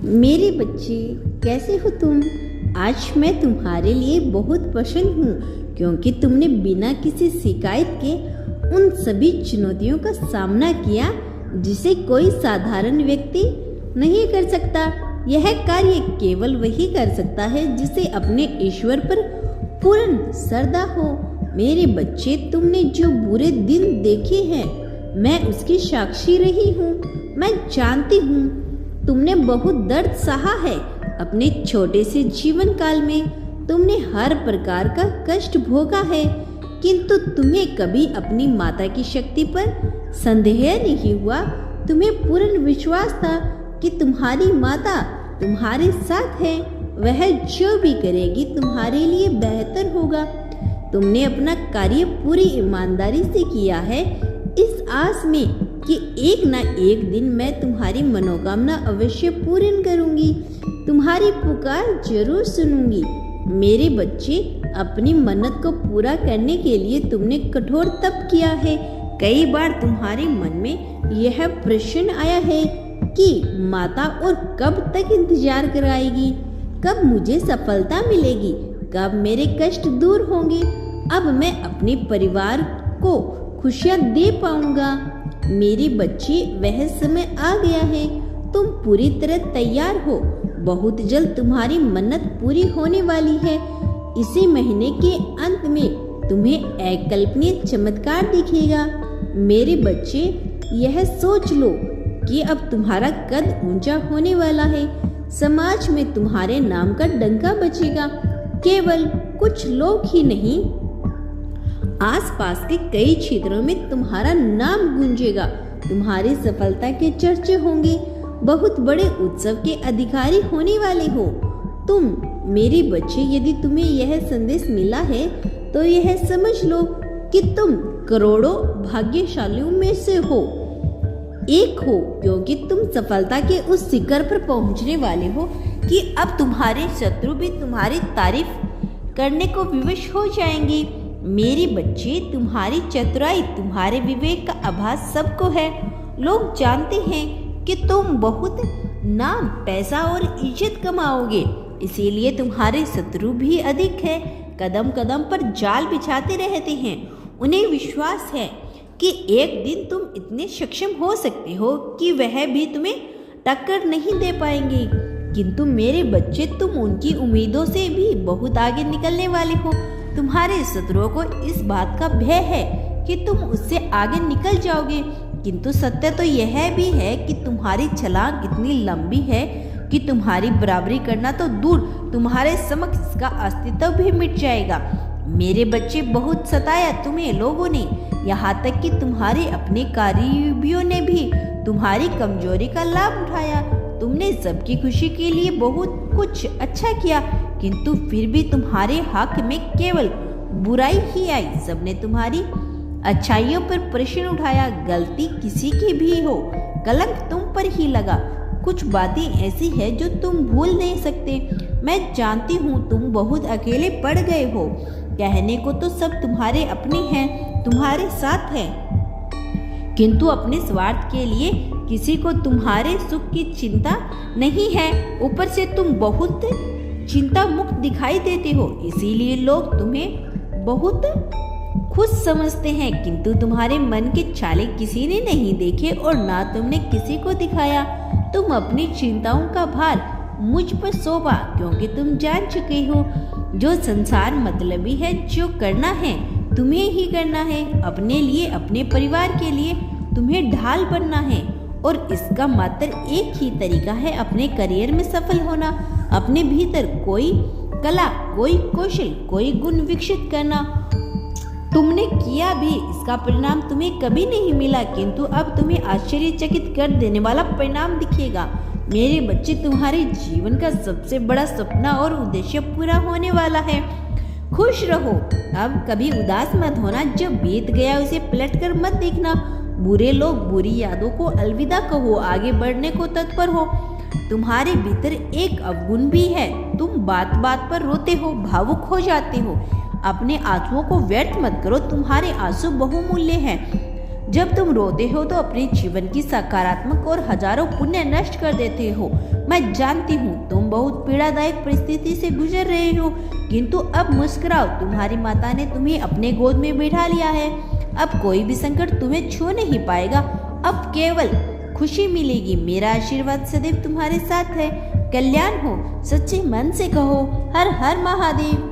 मेरे बच्चे, कैसे हो तुम? आज मैं तुम्हारे लिए बहुत पसंद हूँ क्योंकि तुमने बिना किसी शिकायत के उन सभी चुनौतियों का सामना किया जिसे कोई साधारण व्यक्ति नहीं कर सकता। यह कार्य केवल वही कर सकता है जिसे अपने ईश्वर पर पूर्ण श्रद्धा हो। मेरे बच्चे, तुमने जो बुरे दिन देखे हैं, मैं उसकी साक्षी रही हूँ। मैं जानती हूँ तुमने बहुत दर्द सहा है। अपने छोटे से जीवन काल में तुमने हर प्रकार का कष्ट भोगा है, किंतु तुम्हें कभी अपनी माता की शक्ति पर संदेह नहीं हुआ। तुम्हें पूर्ण विश्वास था कि तुम्हारी माता तुम्हारे साथ है। वह जो भी करेगी तुम्हारे लिए बेहतर होगा। तुमने अपना कार्य पूरी ईमानदारी से किया है, इस आस में कि एक ना एक दिन मैं तुम्हारी मनोकामना अवश्य पूर्ण करूंगी, तुम्हारी पुकार जरूर सुनूंगी। मेरे बच्चे, अपनी मन्नत को पूरा करने के लिए तुमने कठोर तप किया है। कई बार तुम्हारे मन में यह प्रश्न आया है कि माता और कब तक इंतजार कराएगी, कब मुझे सफलता मिलेगी, कब मेरे कष्ट दूर होंगे, अब मैं अपने परिवार को खुशियाँ दे पाऊंगा। मेरे बच्चे, वह समय आ गया है। तुम पूरी तरह तैयार हो। बहुत जल्द तुम्हारी मन्नत पूरी होने वाली है। इसी महीने के अंत में तुम्हें अकल्पनीय चमत्कार दिखेगा। मेरे बच्चे, यह सोच लो कि अब तुम्हारा कद ऊंचा होने वाला है। समाज में तुम्हारे नाम का डंका बजेगा। केवल कुछ लोग ही नहीं, आसपास के कई क्षेत्रों में तुम्हारा नाम गूंजेगा। तुम्हारी सफलता के चर्चे होंगे। बहुत बड़े उत्सव के अधिकारी होने वाले हो तुम। मेरे बच्चे, यदि तुम्हें यह संदेश मिला है तो यह समझ लो कि तुम करोड़ों भाग्यशालियों में से हो एक हो, क्योंकि तुम सफलता के उस शिखर पर पहुंचने वाले हो कि अब तुम्हारे शत्रु भी तुम्हारी तारीफ करने को विवश हो जाएंगे। मेरे बच्चे, तुम्हारी चतुराई, तुम्हारे विवेक का आभास सबको है। लोग जानते हैं कि तुम बहुत नाम, पैसा और इज्जत कमाओगे, इसीलिए तुम्हारे शत्रु भी अधिक है। कदम कदम पर जाल बिछाते रहते हैं। उन्हें विश्वास है कि एक दिन तुम इतने सक्षम हो सकते हो कि वह भी तुम्हें टक्कर नहीं दे पाएंगे। किंतु मेरे बच्चे, तुम उनकी उम्मीदों से भी बहुत आगे निकलने वाले हो। तुम्हारे शत्रुओं को इस बात का भय है कि तुम उससे आगे निकल जाओगे, किंतु सत्य तो यह भी है कि तुम्हारी छलांग इतनी लंबी है कि तुम्हारी बराबरी करना तो दूर, तुम्हारे समक्ष इसका अस्तित्व भी मिट जाएगा। मेरे बच्चे, बहुत सताया तुम्हें लोगों ने, यहाँ तक कि तुम्हारे अपने करीबियों ने भी तुम्हारी कमजोरी का लाभ उठाया। तुमने सबकी खुशी के लिए बहुत कुछ अच्छा किया, किंतु फिर भी तुम्हारे हक में केवल बुराई ही आई। सबने तुम्हारी अच्छाइयों पर प्रश्न उठाया। गलती किसी की भी हो, कलंक तुम पर ही लगा। कुछ बातें ऐसी है जो तुम भूल नहीं सकते। मैं जानती हूँ तुम बहुत अकेले पड़ गए हो। कहने को तो सब तुम्हारे अपने हैं, तुम्हारे साथ हैं, किंतु अपने स्वार्थ के लिए किसी को तुम्हारे सुख की चिंता नहीं है। ऊपर से तुम बहुत चिंता मुक्त दिखाई देते हो, इसीलिए लोग तुम्हें बहुत खुश समझते हैं, किंतु तुम्हारे मन के छाले किसी ने नहीं देखे और ना तुमने किसी को दिखाया। तुम अपनी चिंताओं का भार मुझ पर सौंपा, क्योंकि तुम जान चुके हो जो संसार मतलबी है, जो करना है तुम्हें ही करना है। अपने लिए, अपने परिवार के लिए तुम्हें ढाल बनना है, और इसका मात्र एक ही तरीका है अपने करियर में सफल होना। अपने भीतर कोई कला, कोई कौशल, कोई गुण विकसित करना। तुमने किया भी, इसका परिणाम तुम्हें कभी नहीं मिला, किंतु अब तुम्हें आश्चर्यचकित कर देने वाला परिणाम दिखेगा। मेरे बच्चे, तुम्हारे जीवन का सबसे बड़ा सपना और उद्देश्य पूरा होने वाला है। खुश रहो। अब कभी उदास मत होना। जो बीत गया उसे पलट कर मत देखना। बुरे लोग, बुरी यादों को अलविदा कहो। आगे बढ़ने को तत्पर हो। तुम्हारे भीतर एक अवगुण भी है। तुम बात बात पर रोते हो, भावुक हो जाते हो। अपने आंसुओं को व्यर्थ मत करो। तुम्हारे आंसू बहुमूल्य हैं। जब तुम रोते हो तो अपने जीवन की सकारात्मक और हजारों पुण्य नष्ट कर देते हो। मैं जानती हूँ तुम बहुत पीड़ादायक परिस्थिति से गुजर रहे हो, किंतु अब मुस्कुराओ, तुम्हारी माता ने तुम्हें अपने गोद में बैठा लिया है। अब कोई भी संकट तुम्हें छू नहीं पाएगा, अब केवल खुशी मिलेगी। मेरा आशीर्वाद सदैव तुम्हारे साथ है। कल्याण हो, सच्चे मन से कहो हर हर महादेव।